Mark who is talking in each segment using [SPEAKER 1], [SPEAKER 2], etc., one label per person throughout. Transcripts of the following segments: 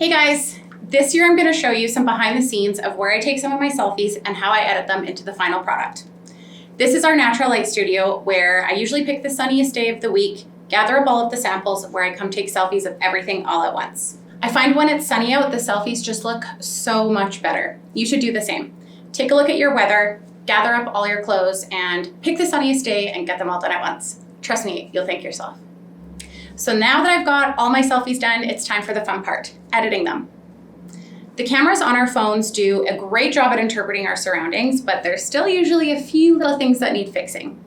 [SPEAKER 1] Hey guys, this year I'm going to show you some behind the scenes of where I take some of my selfies and how I edit them into the final product. This is our natural light studio where I usually pick the sunniest day of the week, gather up all of the samples where I come take selfies of everything all at once. I find when it's sunny out, the selfies just look so much better. You should do the same. Take a look at your weather, gather up all your clothes, and pick the sunniest day and get them all done at once. Trust me, you'll thank yourself. So now that I've got all my selfies done, it's time for the fun part, editing them. The cameras on our phones do a great job at interpreting our surroundings, but there's still usually a few little things that need fixing.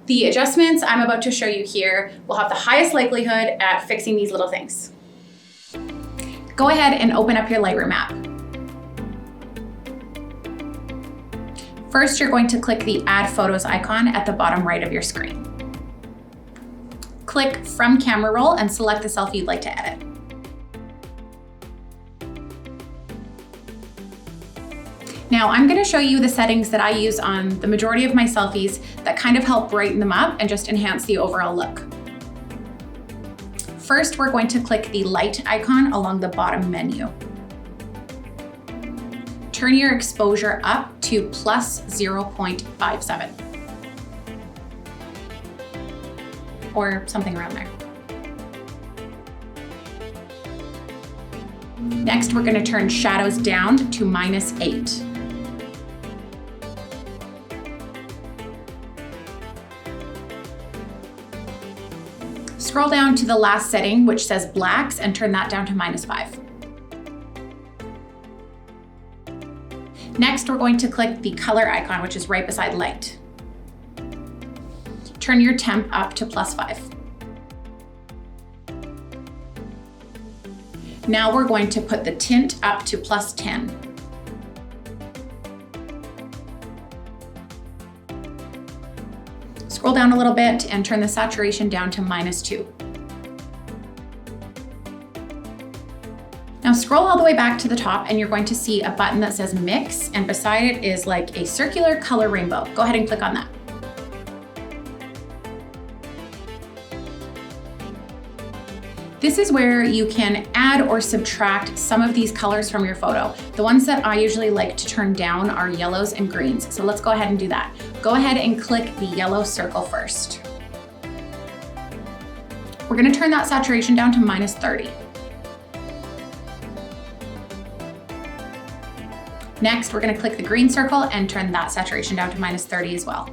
[SPEAKER 1] The adjustments I'm about to show you here will have the highest likelihood at fixing these little things. Go ahead and open up your Lightroom app. First, you're going to click the Add Photos icon at the bottom right of your screen. Click From Camera Roll and select the selfie you'd like to edit. Now I'm going to show you the settings that I use on the majority of my selfies that kind of help brighten them up and just enhance the overall look. First, we're going to click the light icon along the bottom menu. Turn your exposure up to plus 0.57. Or something around there. Next, we're going to turn shadows down to -8. Scroll down to the last setting, which says blacks, and turn that down to -5. Next, we're going to click the color icon, which is right beside light. Turn your temp up to +5. Now we're going to put the tint up to +10. Scroll down a little bit and turn the saturation down to -2. Now scroll all the way back to the top and you're going to see a button that says Mix, and beside it is like a circular color rainbow. Go ahead and click on that. This is where you can add or subtract some of these colors from your photo. The ones that I usually like to turn down are yellows and greens. So let's go ahead and do that. Go ahead and click the yellow circle first. We're going to turn that saturation down to -30. Next, we're going to click the green circle and turn that saturation down to -30 as well.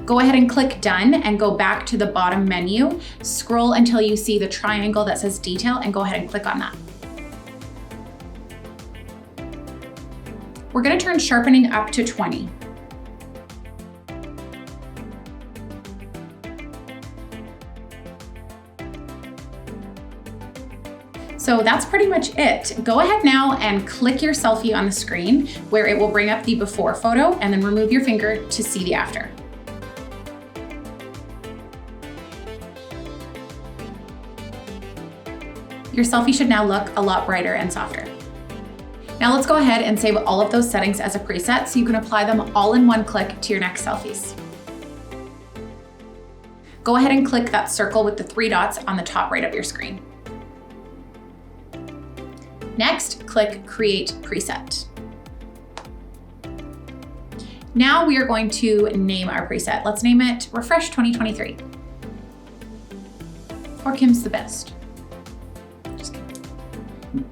[SPEAKER 1] Go ahead and click Done and go back to the bottom menu. Scroll until you see the triangle that says Detail and go ahead and click on that. We're going to turn sharpening up to 20. So that's pretty much it. Go ahead now and click your selfie on the screen where it will bring up the before photo, and then remove your finger to see the after. Your selfie should now look a lot brighter and softer. Now let's go ahead and save all of those settings as a preset so you can apply them all in one click to your next selfies. Go ahead and click that circle with the 3 dots on the top right of your screen. Next, click Create Preset. Now we are going to name our preset. Let's name it Refresh 2023. Or Kim's the Best. Just kidding.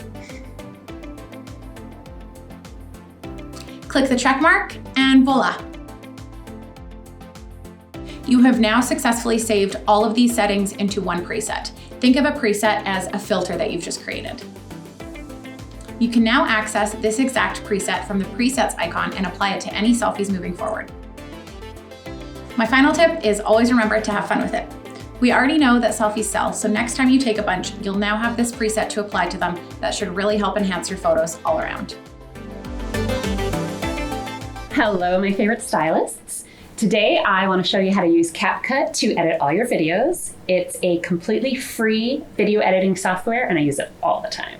[SPEAKER 1] Click the check mark and voila. You have now successfully saved all of these settings into one preset. Think of a preset as a filter that you've just created. You can now access this exact preset from the presets icon and apply it to any selfies moving forward. My final tip is always remember to have fun with it. We already know that selfies sell, so next time you take a bunch, you'll now have this preset to apply to them that should really help enhance your photos all around.
[SPEAKER 2] Hello, my favorite stylists. Today, I want to show you how to use CapCut to edit all your videos. It's a completely free video editing software, and I use it all the time.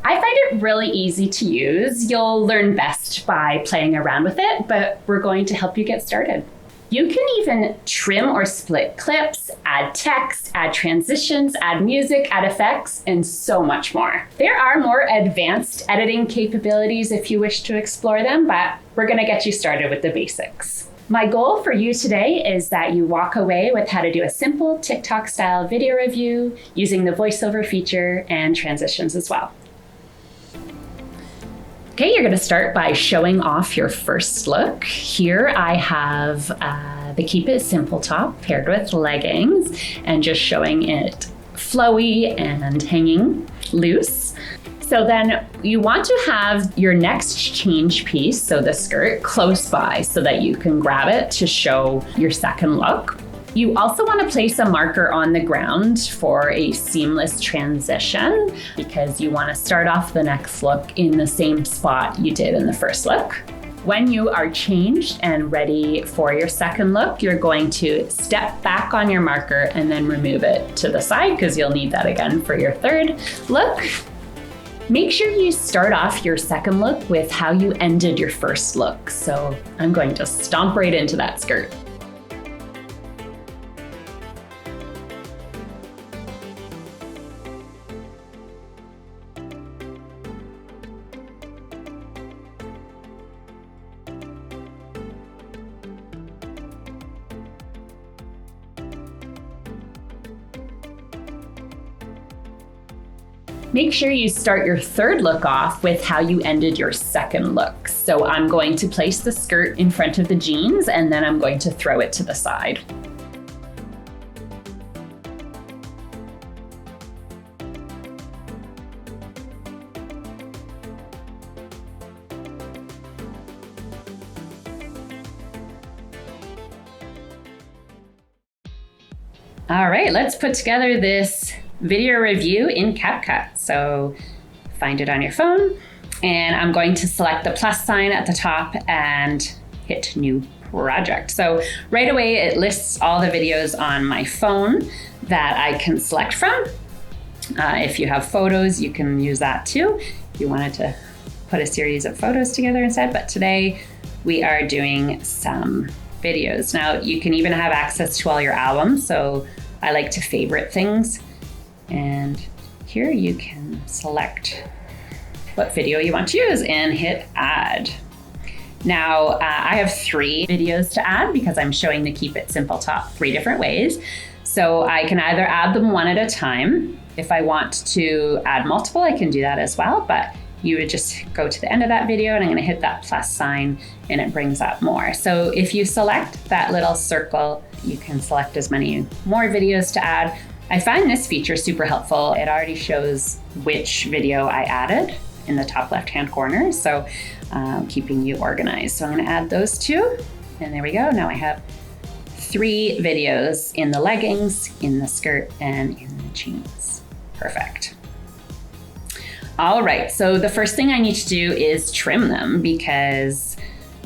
[SPEAKER 2] I find it really easy to use. You'll learn best by playing around with it, but we're going to help you get started. You can even trim or split clips, add text, add transitions, add music, add effects, and so much more. There are more advanced editing capabilities if you wish to explore them, but we're going to get you started with the basics. My goal for you today is that you walk away with how to do a simple TikTok style video review using the voiceover feature and transitions as well. Okay, you're going to start by showing off your first look. Here I have the Keep It Simple top paired with leggings and just showing it flowy and hanging loose. So then you want to have your next change piece, so the skirt, close by so that you can grab it to show your second look. You also want to place a marker on the ground for a seamless transition because you want to start off the next look in the same spot you did in the first look. When you are changed and ready for your second look, you're going to step back on your marker and then remove it to the side because you'll need that again for your third look. Make sure you start off your second look with how you ended your first look. So I'm going to stomp right into that skirt. Make sure you start your third look off with how you ended your second look. So I'm going to place the skirt in front of the jeans and then I'm going to throw it to the side. All right, let's put together this video review in CapCut. So find it on your phone and I'm going to select the plus sign at the top and hit new project. So right away it lists all the videos on my phone that I can select from. If you have photos, you can use that too. If you wanted to put a series of photos together instead, but today we are doing some videos. Now you can even have access to all your albums. So I like to favorite things. And here you can select what video you want to use and hit add. Now I have 3 videos to add because I'm showing the Keep It Simple top 3 different ways. So I can either add them one at a time. If I want to add multiple, I can do that as well, but you would just go to the end of that video and I'm gonna hit that plus sign and it brings up more. So if you select that little circle, you can select as many more videos to add. I find this feature super helpful. It already shows which video I added in the top left-hand corner, so keeping you organized. So I'm gonna add those 2, and there we go. Now I have 3 videos in the leggings, in the skirt, and in the jeans. Perfect. All right, so the first thing I need to do is trim them because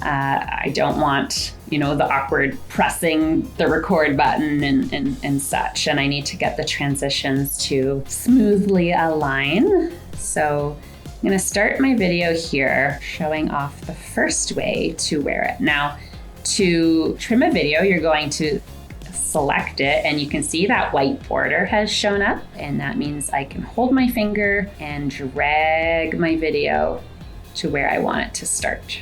[SPEAKER 2] I don't want, the awkward pressing the record button and such. And I need to get the transitions to smoothly align. So I'm gonna start my video here showing off the first way to wear it. Now, to trim a video, you're going to select it and you can see that white border has shown up. And that means I can hold my finger and drag my video to where I want it to start.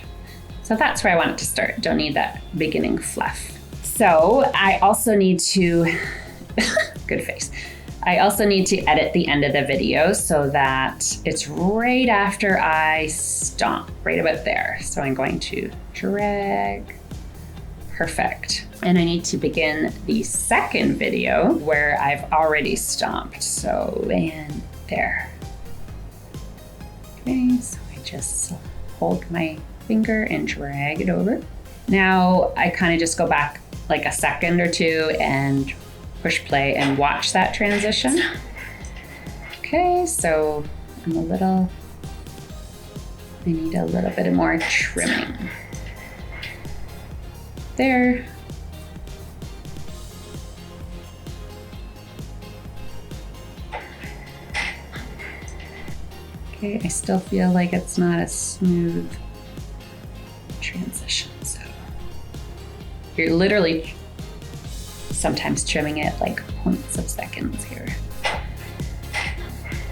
[SPEAKER 2] So that's where I want it to start. Don't need that beginning fluff. So I also need to, good face. I also need to edit the end of the video so that it's right after I stomp, right about there. So I'm going to drag, perfect. And I need to begin the second video where I've already stomped. So, and there. Okay, so I just hold my finger and drag it over. Now I kind of just go back like a second or 2 and push play and watch that transition. Okay, so I need a little bit more trimming. There. Okay, I still feel like it's not a smooth transition, so you're literally sometimes trimming it like points of seconds here.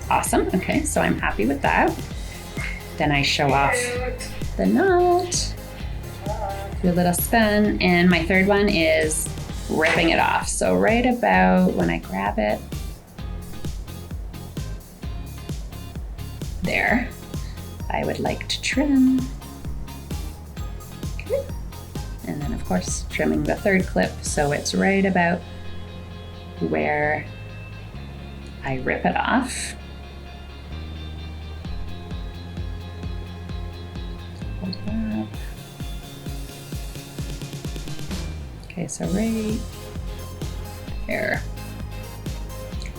[SPEAKER 2] Awesome, okay, so I'm happy with that. Then I show off the knot, do a little spin, and my third one is ripping it off. So right about when I grab it, there, I would like to trim. Okay. And then of course, trimming the third clip so it's right about where I rip it off. Hold that. Okay, so right there.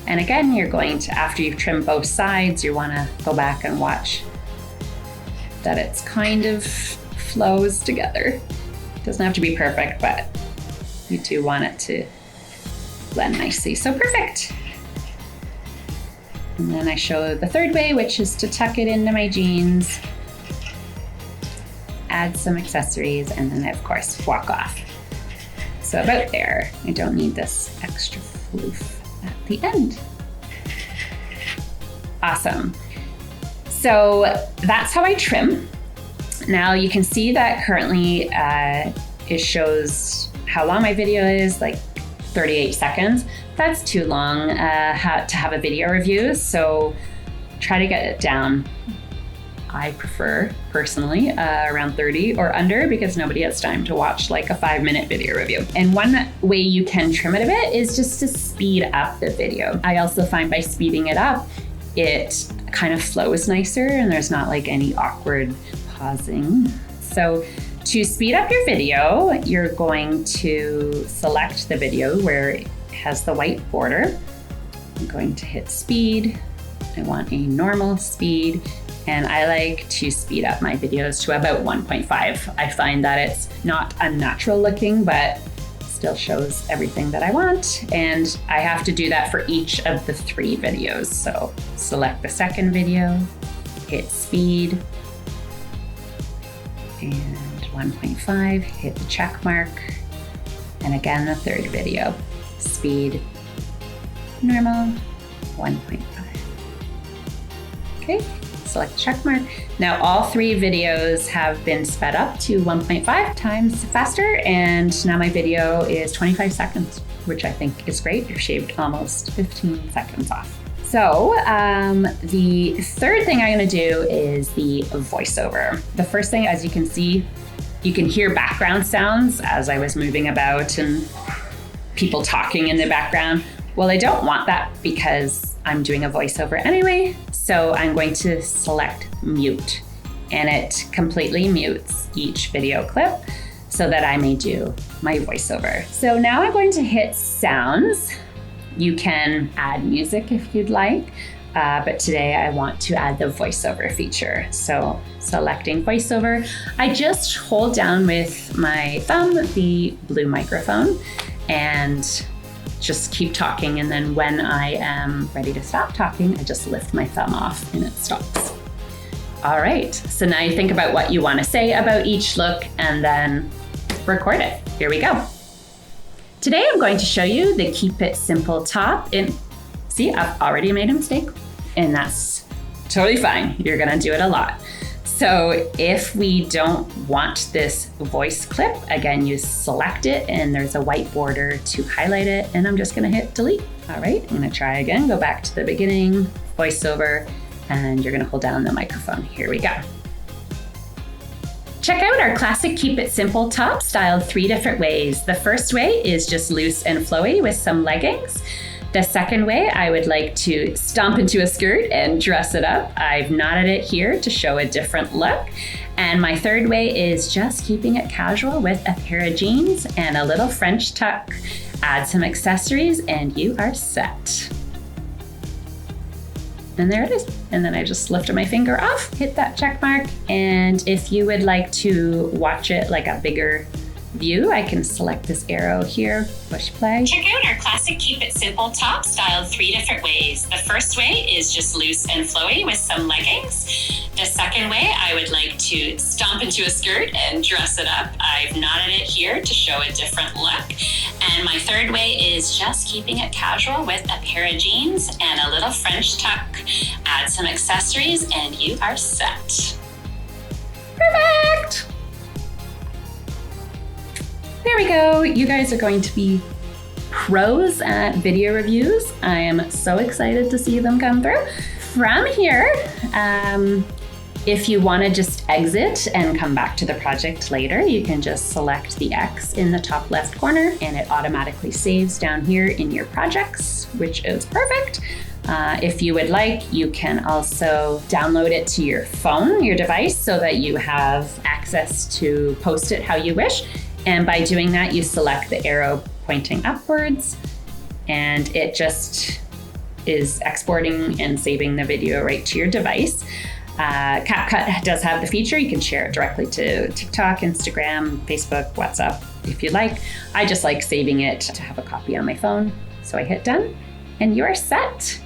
[SPEAKER 2] And again, you're going to, after you've trimmed both sides, you want to go back and watch that it's kind of flows together. It doesn't have to be perfect, but you do want it to blend nicely. So perfect. And then I show the third way, which is to tuck it into my jeans, add some accessories, and then of course, walk off. So about there, I don't need this extra floof at the end. Awesome. So that's how I trim. Now you can see that currently it shows how long my video is, like 38 seconds. That's too long to have a video review, so try to get it down. I prefer, personally, around 30 or under because nobody has time to watch like a 5-minute video review. And one way you can trim it a bit is just to speed up the video. I also find by speeding it up, it kind of flows nicer and there's not like any awkward pausing. So to speed up your video, you're going to select the video where it has the white border. I'm going to hit speed. I want a normal speed. And I like to speed up my videos to about 1.5. I find that it's not unnatural looking, but still shows everything that I want. And I have to do that for each of the 3 videos. So select the second video, hit speed, and 1.5, hit the check mark. And again, the third video, speed, normal, 1.5. Okay. Select the check mark. Now all 3 videos have been sped up to 1.5 times faster, and now my video is 25 seconds, which I think is great. You've shaved almost 15 seconds off. So the third thing I'm gonna do is the voiceover. The first thing, as you can see, you can hear background sounds as I was moving about and people talking in the background. Well, I don't want that because I'm doing a voiceover anyway. So I'm going to select mute, and it completely mutes each video clip so that I may do my voiceover. So now I'm going to hit sounds. You can add music if you'd like, but today I want to add the voiceover feature. So selecting voiceover, I just hold down with my thumb the blue microphone and just keep talking, and then when I am ready to stop talking, I just lift my thumb off and it stops. All right, so now you think about what you want to say about each look and then record it. Here we go. Today I'm going to show you the Keep It Simple top. And see, I've already made a mistake, and that's totally fine. You're gonna do it a lot. So if we don't want this voice clip, again, you select it and there's a white border to highlight it, and I'm just gonna hit delete. All right, I'm gonna try again, go back to the beginning, voiceover, and you're gonna hold down the microphone. Here we go. Check out our classic Keep It Simple top styled 3 different ways. The first way is just loose and flowy with some leggings. The second way, I would like to stomp into a skirt and dress it up. I've knotted it here to show a different look. And my third way is just keeping it casual with a pair of jeans and a little French tuck. Add some accessories and you are set. And there it is. And then I just lifted my finger off, hit that check mark. And if you would like to watch it like a bigger view, I can select this arrow here, push play.
[SPEAKER 3] Check out our classic Keep It Simple top styled 3 different ways. The first way is just loose and flowy with some leggings. The second way, I would like to stomp into a skirt and dress it up. I've knotted it here to show a different look. And my third way is just keeping it casual with a pair of jeans and a little French tuck. Add some accessories and you are set.
[SPEAKER 2] Perfect! There we go. You guys are going to be pros at video reviews. I am so excited to see them come through. From here, if you want to just exit and come back to the project later, you can just select the X in the top left corner and it automatically saves down here in your projects, which is perfect. If you would like, you can also download it to your phone, your device, so that you have access to post it how you wish. And by doing that, you select the arrow pointing upwards and it just is exporting and saving the video right to your device. CapCut does have the feature. You can share it directly to TikTok, Instagram, Facebook, WhatsApp, if you'd like. I just like saving it to have a copy on my phone. So I hit done and you're set.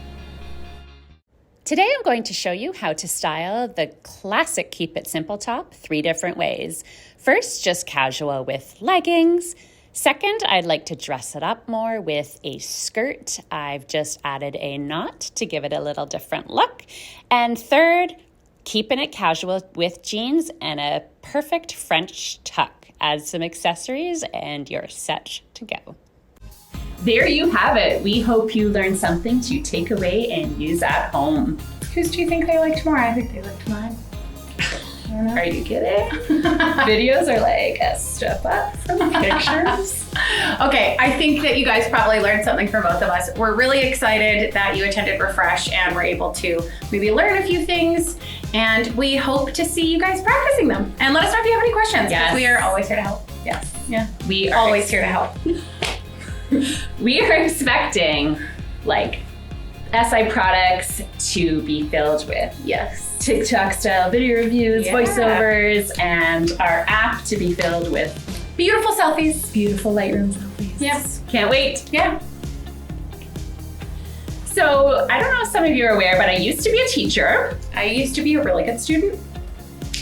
[SPEAKER 2] Today I'm going to show you how to style the classic Keep It Simple top 3 different ways. First, just casual with leggings. Second, I'd like to dress it up more with a skirt. I've just added a knot to give it a little different look. And third, keeping it casual with jeans and a perfect French tuck. Add some accessories and you're set to go. There you have it. We hope you learned something to take away and use at home.
[SPEAKER 1] Whose do you think they liked more? I think they liked mine.
[SPEAKER 2] Are you kidding? Videos are like a step up from pictures.
[SPEAKER 1] Okay, I think that you guys probably learned something from both of us. We're really excited that you attended Refresh and were able to maybe learn a few things, and we hope to see you guys practicing them. And let us know if you have any questions.
[SPEAKER 2] Yes.
[SPEAKER 1] We are always here to help. Yes. Yeah.
[SPEAKER 2] We are
[SPEAKER 1] always here to help.
[SPEAKER 2] We are expecting like SI products to be filled with TikTok style video reviews, voiceovers, and our app to be filled with
[SPEAKER 1] beautiful selfies.
[SPEAKER 2] Beautiful Lightroom selfies.
[SPEAKER 1] Yes.
[SPEAKER 2] Can't wait.
[SPEAKER 1] Yeah.
[SPEAKER 2] So I don't know if some of you are aware, but I used to be a teacher.
[SPEAKER 1] I used to be a really good student.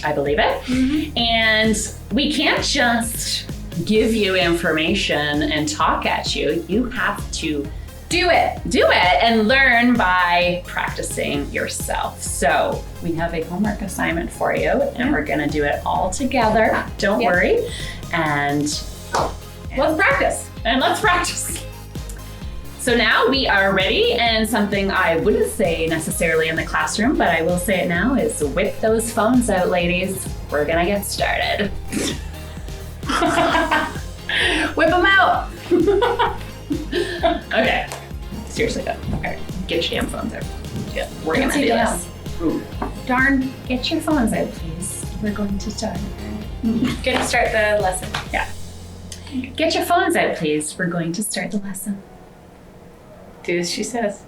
[SPEAKER 2] I believe it. Mm-hmm. And we can't just give you information and talk at you. You have to do it and learn by practicing yourself. So we have a homework assignment for you and we're gonna do it all together. Don't worry. And
[SPEAKER 1] let's practice.
[SPEAKER 2] And let's practice. So now we are ready, and something I wouldn't say necessarily in the classroom, but I will say it now, is whip those phones out, ladies. We're gonna get started.
[SPEAKER 1] Whip them out.
[SPEAKER 2] Okay. Seriously though. All right, get your damn phones out.
[SPEAKER 1] Yeah,
[SPEAKER 2] we're gonna do this. Ooh.
[SPEAKER 1] Darn.
[SPEAKER 2] Get your phones out, please. We're going to start.
[SPEAKER 1] Gonna start the lesson.
[SPEAKER 2] Yeah. Get your phones out, please. We're going to start the lesson.
[SPEAKER 1] Do as she says.